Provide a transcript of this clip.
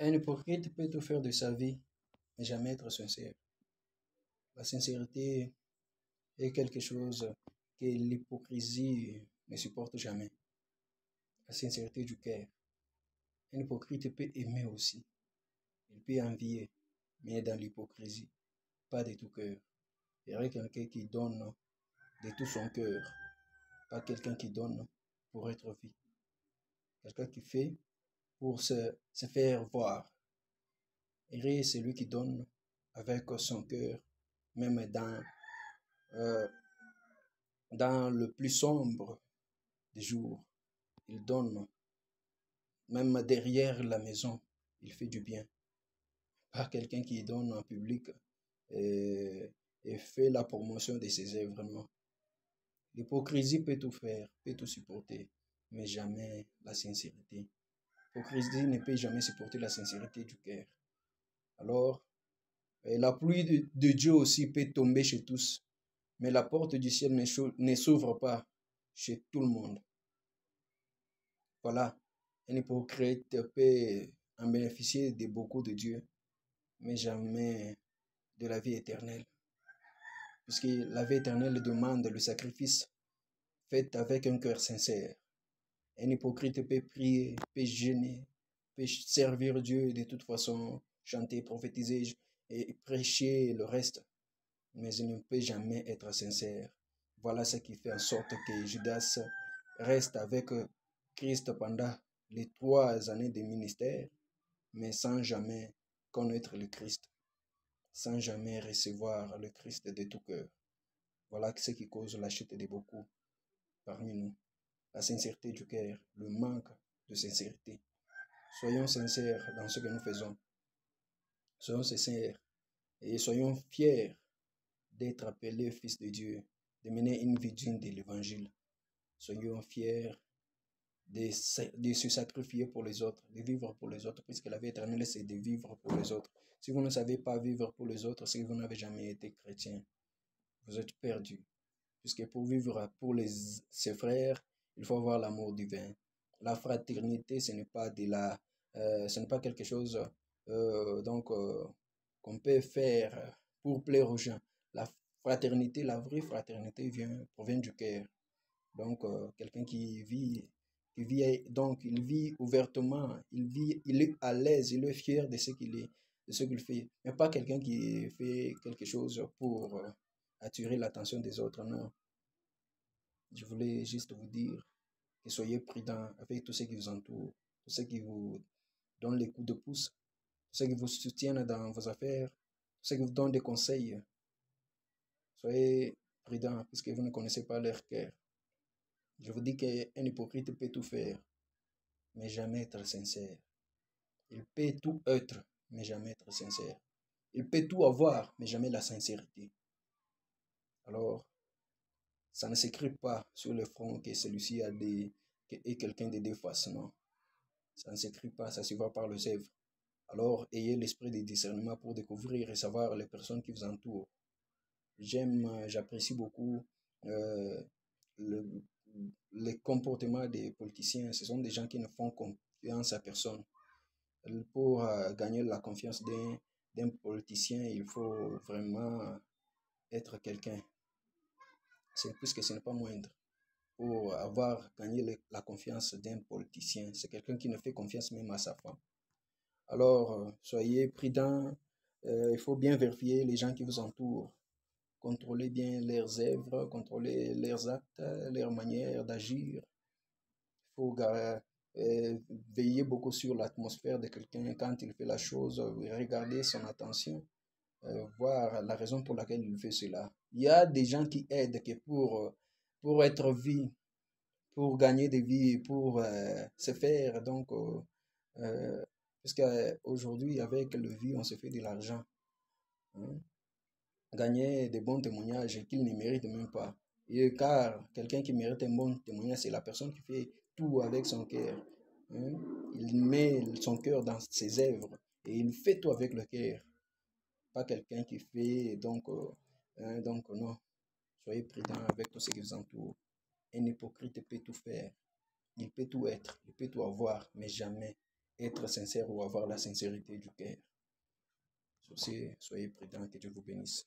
Un hypocrite peut tout faire de sa vie, mais jamais être sincère. La sincérité est quelque chose que l'hypocrisie ne supporte jamais. La sincérité du cœur. Un hypocrite peut aimer aussi. Il peut envier, mais dans l'hypocrisie, pas de tout cœur. Il y aurait quelqu'un qui donne de tout son cœur, pas quelqu'un qui donne pour être vu. Quelqu'un qui fait pour se faire voir. Et celui qui donne avec son cœur, même euh, dans le plus sombre des jours. Il donne, même derrière la maison, il fait du bien. Pas quelqu'un qui donne en public et fait la promotion de ses œuvres, non. L'hypocrisie peut tout faire, peut tout supporter, mais jamais la sincérité. L'hypocrisie ne peut jamais supporter la sincérité du cœur. Alors, la pluie de Dieu aussi peut tomber chez tous, mais la porte du ciel ne s'ouvre pas chez tout le monde. Voilà, un hypocrite peut en bénéficier de beaucoup de Dieu, mais jamais de la vie éternelle. Puisque la vie éternelle demande le sacrifice fait avec un cœur sincère. Un hypocrite peut prier, peut jeûner, peut servir Dieu de toute façon, chanter, prophétiser et prêcher le reste, mais il ne peut jamais être sincère. Voilà ce qui fait en sorte que Judas reste avec Christ pendant les 3 années de ministère, mais sans jamais connaître le Christ, sans jamais recevoir le Christ de tout cœur. Voilà ce qui cause la chute de beaucoup parmi nous. La sincérité du cœur, le manque de sincérité. Soyons sincères dans ce que nous faisons. Soyons sincères et soyons fiers d'être appelés fils de Dieu, de mener une vie digne de l'évangile. Soyons fiers de se sacrifier pour les autres, de vivre pour les autres, puisque la vie éternelle, c'est de vivre pour les autres. Si vous ne savez pas vivre pour les autres, c'est que vous n'avez jamais été chrétien. Vous êtes perdu. Puisque pour vivre pour ses frères, il faut avoir l'amour divin. La fraternité, ce n'est pas ce n'est pas quelque chose qu'on peut faire pour plaire aux gens. La fraternité, la vraie fraternité provient du cœur. Donc, quelqu'un qui vit, donc il vit ouvertement, il est à l'aise, il est fier de ce qu'il est, de ce qu'il fait. Mais pas quelqu'un qui fait quelque chose pour attirer l'attention des autres, non. Je voulais juste vous dire que soyez prudents avec tous ceux qui vous entourent, tous ceux qui vous donnent les coups de pouce, tous ceux qui vous soutiennent dans vos affaires, tous ceux qui vous donnent des conseils. Soyez prudents puisque vous ne connaissez pas leur cœur. Je vous dis qu'un hypocrite peut tout faire, mais jamais être sincère. Il peut tout être, mais jamais être sincère. Il peut tout avoir, mais jamais la sincérité. Alors, ça ne s'écrit pas sur le front que celui-ci est quelqu'un de deux faces, non. Ça ne s'écrit pas, ça se voit par les œuvres. Alors, ayez l'esprit de discernement pour découvrir et savoir les personnes qui vous entourent. J'apprécie beaucoup euh, le comportement des politiciens. Ce sont des gens qui ne font confiance à personne. Pour gagner la confiance d'un politicien, il faut vraiment être quelqu'un. C'est plus que ce n'est pas moindre. Pour avoir gagné la confiance d'un politicien, c'est quelqu'un qui ne fait confiance même à sa femme. Alors, soyez prudents. Il faut bien vérifier les gens qui vous entourent. Contrôlez bien leurs œuvres, contrôlez leurs actes, leur manière d'agir. Il faut veiller beaucoup sur l'atmosphère de quelqu'un quand il fait la chose, regarder son attention, voir la raison pour laquelle il fait cela. Il y a des gens qui aident que pour être vu, pour gagner des vies, pour se faire parce qu'aujourd'hui, avec le vie, on se fait de l'argent. Hein. Gagner des bons témoignages qu'il ne mérite même pas. Et car quelqu'un qui mérite un bon témoignage, c'est la personne qui fait tout avec son cœur. Hein. Il met son cœur dans ses œuvres et il fait tout avec le cœur. Pas quelqu'un qui fait donc non. Soyez prudents avec tout ce qui vous entoure. Un hypocrite peut tout faire. Il peut tout être, il peut tout avoir, mais jamais être sincère ou avoir la sincérité du cœur. Sur ce, soyez prudents, que Dieu vous bénisse.